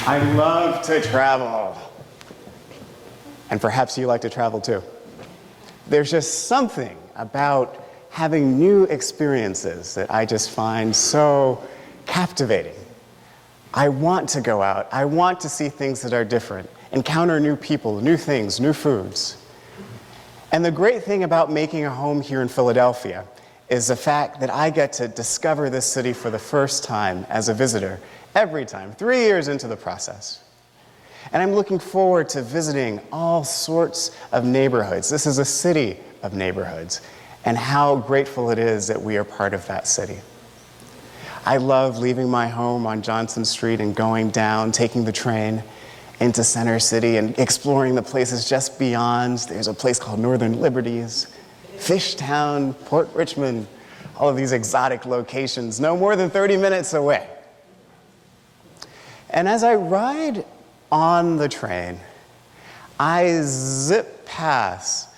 I love to travel. And perhaps you like to travel too. There's just something about having new experiences that I just find so captivating. I want to go out. I want to see things that are different, encounter new people, new things, new foods. And the great thing about making a home here in Philadelphia is the fact that I get to discover this city for the first time as a visitor, every time, 3 years into the process. And I'm looking forward to visiting all sorts of neighborhoods. This is a city of neighborhoods, and how grateful it is that we are part of that city. I love leaving my home on Johnson Street and going down, taking the train into Center City and exploring the places just beyond. There's a place called Northern Liberties, Fishtown, Port Richmond, all of these exotic locations, no more than 30 minutes away. And as I ride on the train, I zip past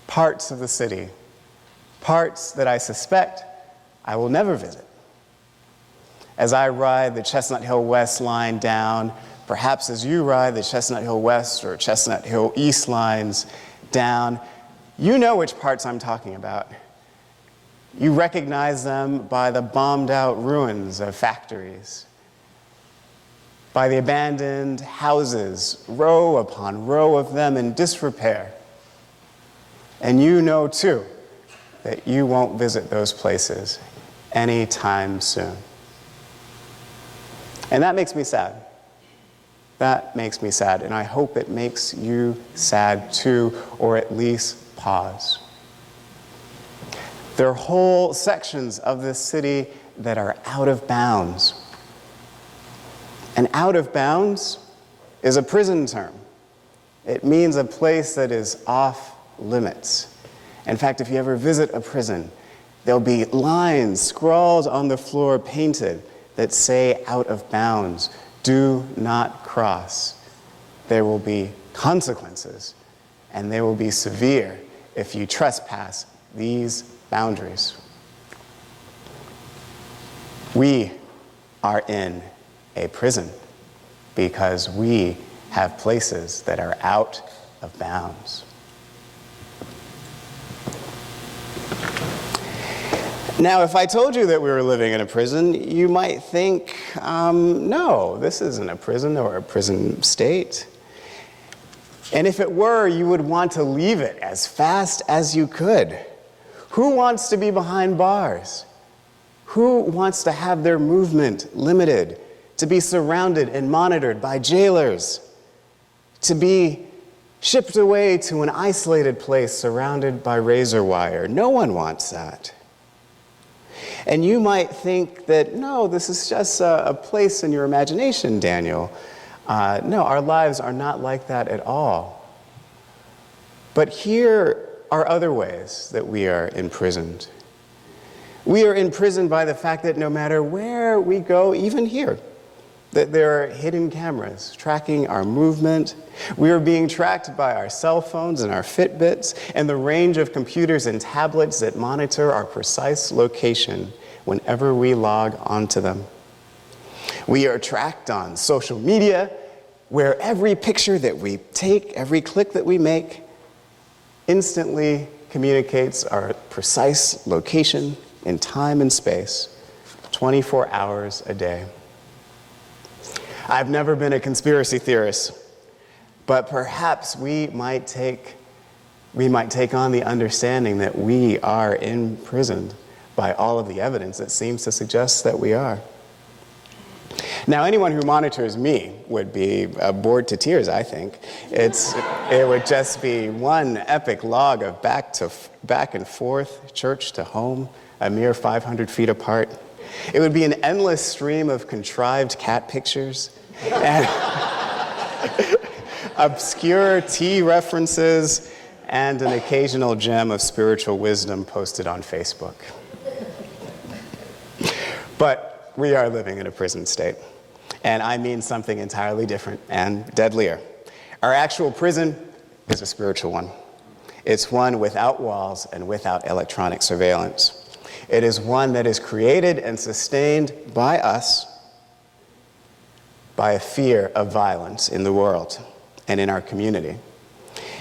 parts of the city, parts that I suspect I will never visit. As I ride the Chestnut Hill West line down, perhaps as you ride the Chestnut Hill West or Chestnut Hill East lines down, you know which parts I'm talking about. You recognize them by the bombed out ruins of factories, by the abandoned houses, row upon row of them in disrepair. And you know too that you won't visit those places anytime soon. And that makes me sad. That makes me sad, and I hope it makes you sad too, or at least pause. There are whole sections of this city that are out of bounds. And out of bounds is a prison term. It means a place that is off limits. In fact, if you ever visit a prison, there'll be lines scrawled on the floor, painted, that say out of bounds. Do not cross. There will be consequences, and they will be severe if you trespass these boundaries. We are in a prison because we have places that are out of bounds. Now, if I told you that we were living in a prison, you might think, no, this isn't a prison or a prison state. And if it were, you would want to leave it as fast as you could. Who wants to be behind bars? Who wants to have their movement limited, to be surrounded and monitored by jailers, to be shipped away to an isolated place surrounded by razor wire? No one wants that. And you might think that, no, this is just a place in your imagination, Daniel. No, our lives are not like that at all. But here are other ways that we are imprisoned. We are imprisoned by the fact that no matter where we go, even here, that there are hidden cameras tracking our movement. We are being tracked by our cell phones and our Fitbits and the range of computers and tablets that monitor our precise location whenever we log onto them. We are tracked on social media, where every picture that we take, every click that we make, instantly communicates our precise location in time and space, 24 hours a day. I've never been a conspiracy theorist, but perhaps we might take on the understanding that we are imprisoned by all of the evidence that seems to suggest that we are. Now, anyone who monitors me would be bored to tears, I think. It would just be one epic log of back and forth, church to home, a mere 500 feet apart. It would be an endless stream of contrived cat pictures and obscure tea references and an occasional gem of spiritual wisdom posted on Facebook. But we are living in a prison state, and I mean something entirely different and deadlier. Our actual prison is a spiritual one. It's one without walls and without electronic surveillance. It is one that is created and sustained by us by a fear of violence in the world and in our community.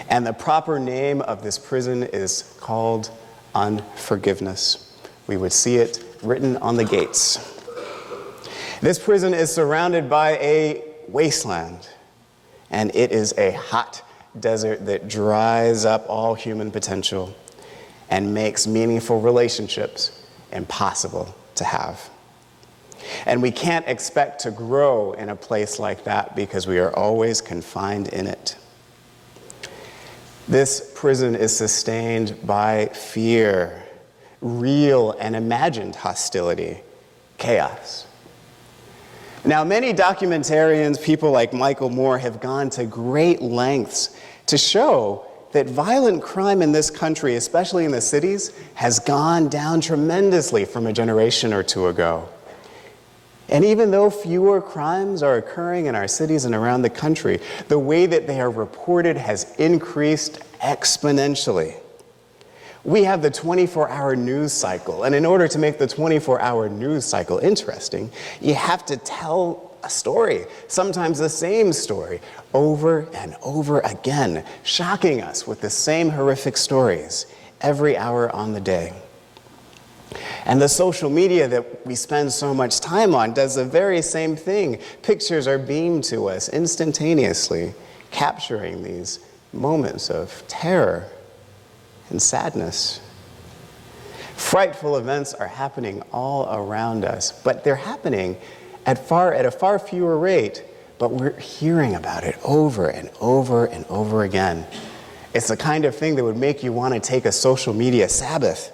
And the proper name of this prison is called unforgiveness. We would see it written on the gates. This prison is surrounded by a wasteland, and it is a hot desert that dries up all human potential and makes meaningful relationships impossible to have. And we can't expect to grow in a place like that because we are always confined in it. This prison is sustained by fear, real and imagined hostility, chaos. Now, many documentarians, people like Michael Moore, have gone to great lengths to show that violent crime in this country, especially in the cities, has gone down tremendously from a generation or two ago. And even though fewer crimes are occurring in our cities and around the country, the way that they are reported has increased exponentially. We have the 24-hour news cycle, and in order to make the 24-hour news cycle interesting, you have to tell a story, sometimes the same story, over and over again, shocking us with the same horrific stories every hour on the day. And the social media that we spend so much time on does the very same thing. Pictures are beamed to us instantaneously, capturing these moments of terror and sadness. Frightful events are happening all around us, but they're happening at a far fewer rate, but we're hearing about it over and over and over again. It's the kind of thing that would make you want to take a social media Sabbath.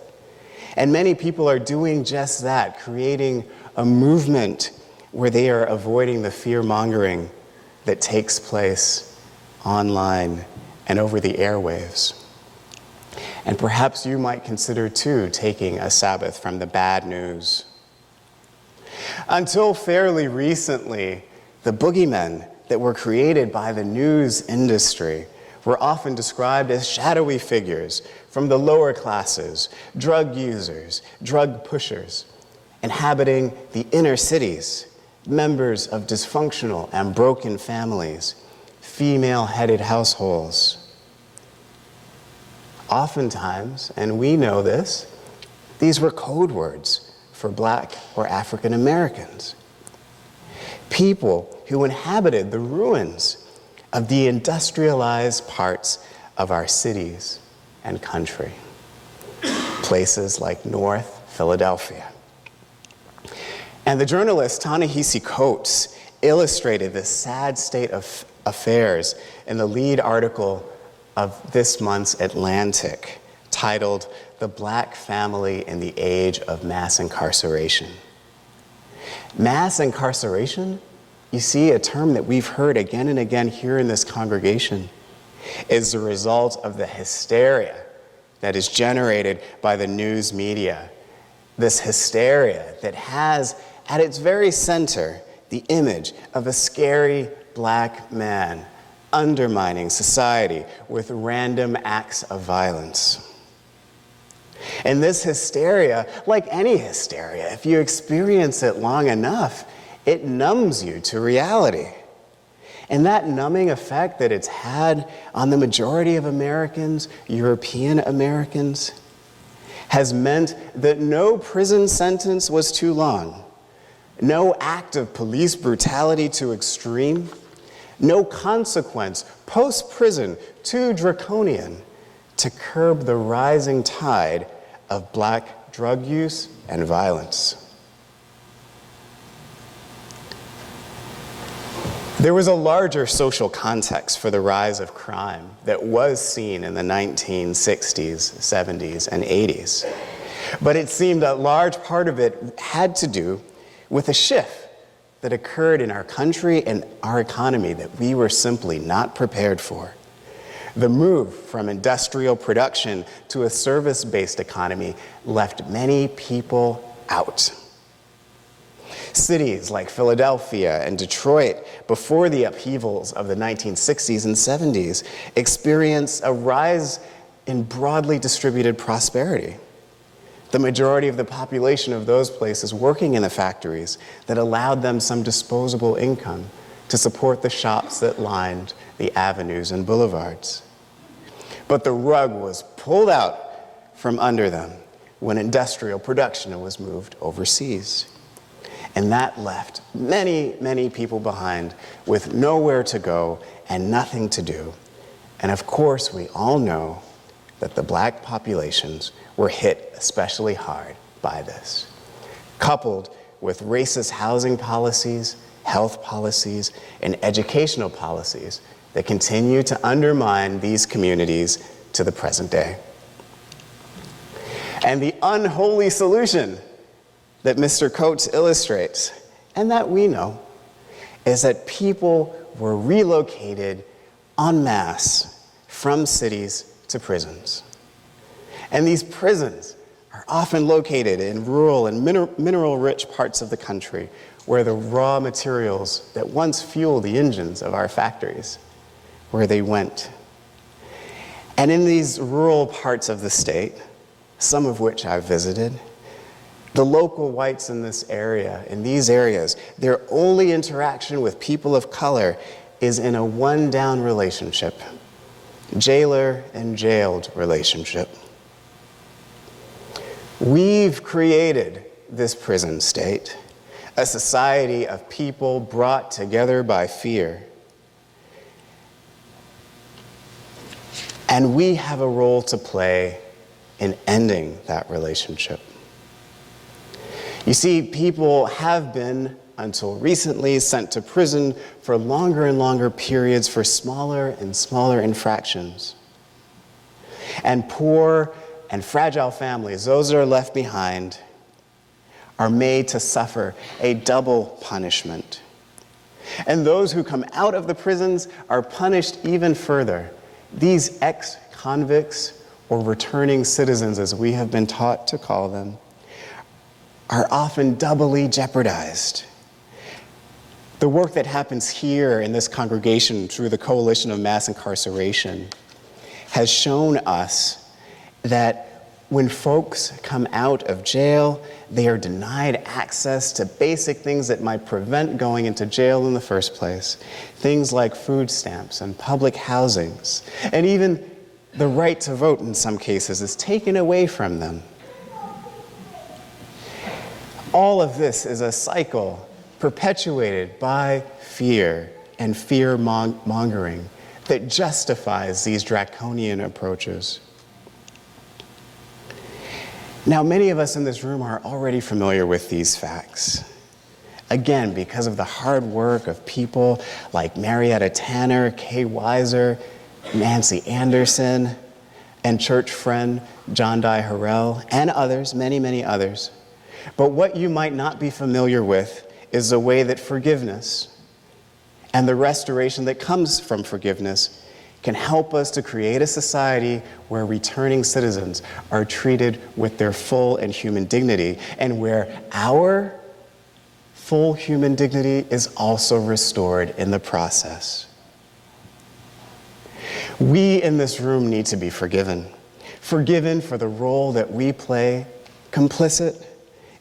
And many people are doing just that, creating a movement where they are avoiding the fear-mongering that takes place online and over the airwaves. And perhaps you might consider, too, taking a Sabbath from the bad news. Until fairly recently, the boogeymen that were created by the news industry were often described as shadowy figures from the lower classes, drug users, drug pushers, inhabiting the inner cities, members of dysfunctional and broken families, female-headed households. Oftentimes, and we know this, these were code words for Black or African Americans. People who inhabited the ruins of the industrialized parts of our cities and country, places like North Philadelphia. And the journalist Ta-Nehisi Coates illustrated this sad state of affairs in the lead article of this month's Atlantic, titled "The Black Family in the Age of Mass Incarceration." Mass incarceration, you see, a term that we've heard again and again here in this congregation, is the result of the hysteria that is generated by the news media. This hysteria that has at its very center the image of a scary Black man undermining society with random acts of violence. And this hysteria, like any hysteria, if you experience it long enough, it numbs you to reality. And that numbing effect that it's had on the majority of Americans, European Americans, has meant that no prison sentence was too long, no act of police brutality too extreme, no consequence post-prison too draconian to curb the rising tide of Black drug use and violence. There was a larger social context for the rise of crime that was seen in the 1960s, 70s, and 80s. But it seemed a large part of it had to do with a shift that occurred in our country and our economy that we were simply not prepared for. The move from industrial production to a service-based economy left many people out. Cities like Philadelphia and Detroit, before the upheavals of the 1960s and 70s, experienced a rise in broadly distributed prosperity. The majority of the population of those places working in the factories that allowed them some disposable income to support the shops that lined the avenues and boulevards. But the rug was pulled out from under them when industrial production was moved overseas. And that left many, many people behind with nowhere to go and nothing to do. And of course, we all know that the black populations were hit especially hard by this, coupled with racist housing policies, health policies, and educational policies that continue to undermine these communities to the present day. And the unholy solution that Mr. Coates illustrates, and that we know, is that people were relocated en masse from cities to prisons. And these prisons are often located in rural and mineral-rich parts of the country where the raw materials that once fueled the engines of our factories, where they went. And in these rural parts of the state, some of which I've visited, the local whites in this area, in these areas, their only interaction with people of color is in a one-down relationship, jailer and jailed relationship. We've created this prison state, a society of people brought together by fear. And we have a role to play in ending that relationship. You see, people have been, until recently, sent to prison for longer and longer periods for smaller and smaller infractions. And poor and fragile families, those that are left behind, are made to suffer a double punishment. And those who come out of the prisons are punished even further. These ex-convicts, or returning citizens as we have been taught to call them, are often doubly jeopardized. The work that happens here in this congregation through the Coalition of Mass Incarceration has shown us that when folks come out of jail, they are denied access to basic things that might prevent going into jail in the first place. Things like food stamps and public housings, and even the right to vote in some cases is taken away from them. All of this is a cycle perpetuated by fear and fear-mongering that justifies these draconian approaches. Now, many of us in this room are already familiar with these facts. Again, because of the hard work of people like Marietta Tanner, Kay Weiser, Nancy Anderson, and church friend John Dye Harrell, and others, many, many others. But what you might not be familiar with is the way that forgiveness and the restoration that comes from forgiveness can help us to create a society where returning citizens are treated with their full and human dignity, and where our full human dignity is also restored in the process. We in this room need to be forgiven for the role that we play, complicit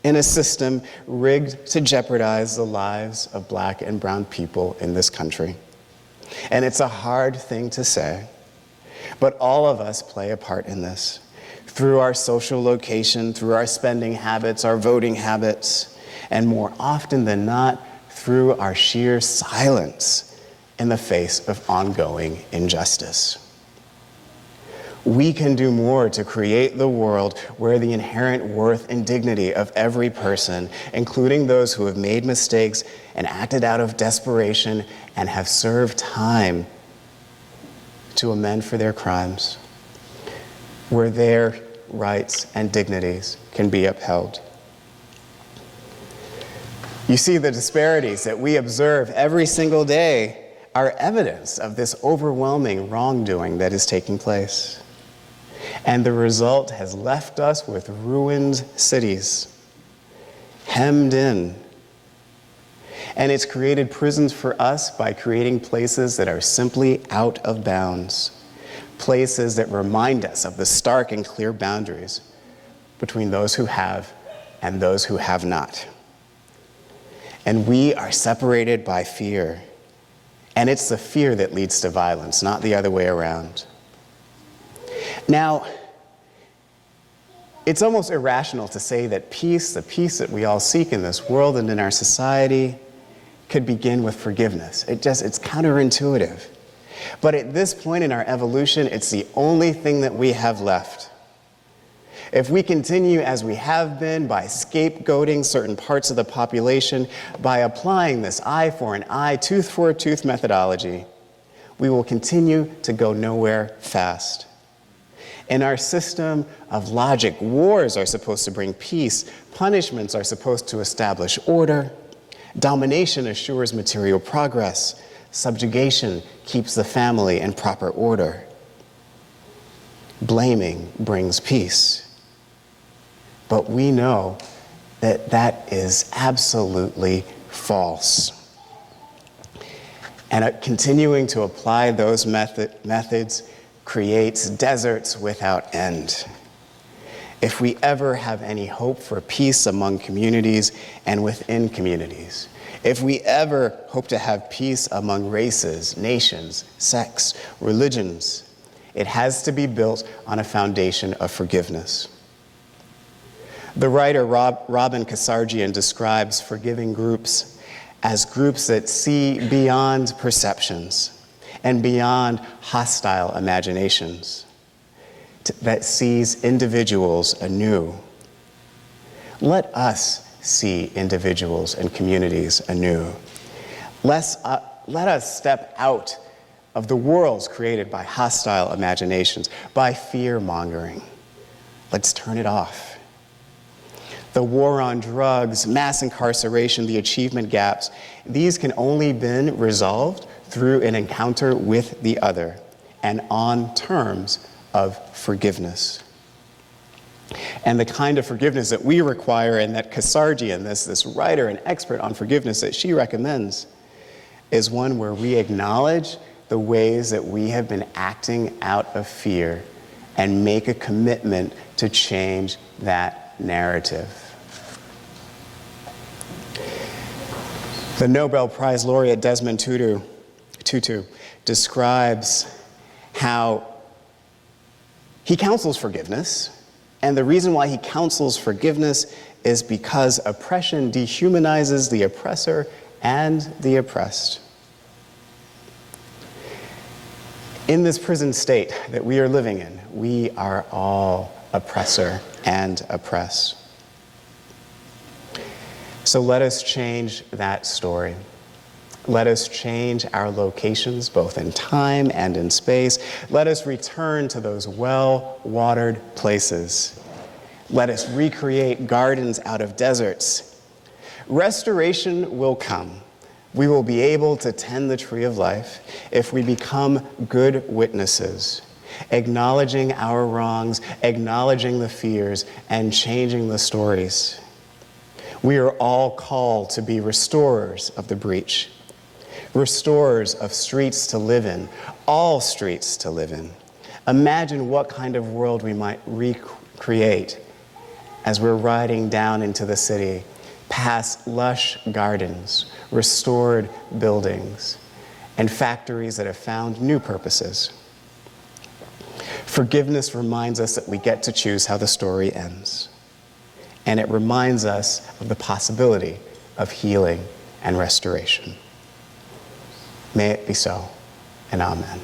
in a system rigged to jeopardize the lives of Black and brown people in this country. And it's a hard thing to say, but all of us play a part in this through our social location, through our spending habits, our voting habits, and more often than not, through our sheer silence in the face of ongoing injustice. We can do more to create the world where the inherent worth and dignity of every person, including those who have made mistakes and acted out of desperation and have served time to amend for their crimes, where their rights and dignities can be upheld. You see, the disparities that we observe every single day are evidence of this overwhelming wrongdoing that is taking place. And the result has left us with ruined cities, hemmed in. And it's created prisons for us by creating places that are simply out of bounds, places that remind us of the stark and clear boundaries between those who have and those who have not. And we are separated by fear, And it's the fear that leads to violence, not the other way around. Now, it's almost irrational to say that peace, the peace that we all seek in this world and in our society, could begin with forgiveness. It's counterintuitive. But at this point in our evolution, it's the only thing that we have left. If we continue as we have been by scapegoating certain parts of the population, by applying this eye for an eye, tooth for a tooth methodology, we will continue to go nowhere fast. In our system of logic, wars are supposed to bring peace, punishments are supposed to establish order, domination assures material progress, subjugation keeps the family in proper order, blaming brings peace. But we know that that is absolutely false. And continuing to apply those methods creates deserts without end. If we ever have any hope for peace among communities and within communities, if we ever hope to have peace among races, nations, sects, religions, it has to be built on a foundation of forgiveness. The writer Robin Kasarjian describes forgiving groups as groups that see beyond perceptions and beyond hostile imaginations, that sees individuals anew. Let us see individuals and communities anew. Let us step out of the worlds created by hostile imaginations, by fear-mongering. Let's turn it off. The war on drugs, mass incarceration, the achievement gaps, these can only be resolved through an encounter with the other and on terms of forgiveness. And the kind of forgiveness that we require and that Kasarjian, this writer and expert on forgiveness that she recommends, is one where we acknowledge the ways that we have been acting out of fear and make a commitment to change that narrative. The Nobel Prize laureate Desmond Tutu describes how he counsels forgiveness, and the reason why he counsels forgiveness is because oppression dehumanizes the oppressor and the oppressed. In this prison state that we are living in, we are all oppressor and oppressed. So let us change that story. Let us change our locations, both in time and in space. Let us return to those well-watered places. Let us recreate gardens out of deserts. Restoration will come. We will be able to tend the tree of life if we become good witnesses, acknowledging our wrongs, acknowledging the fears, and changing the stories. We are all called to be restorers of the breach, restorers of streets to live in, all streets to live in. Imagine what kind of world we might recreate as we're riding down into the city, past lush gardens, restored buildings, and factories that have found new purposes. Forgiveness reminds us that we get to choose how the story ends. And it reminds us of the possibility of healing and restoration. May it be so, and amen.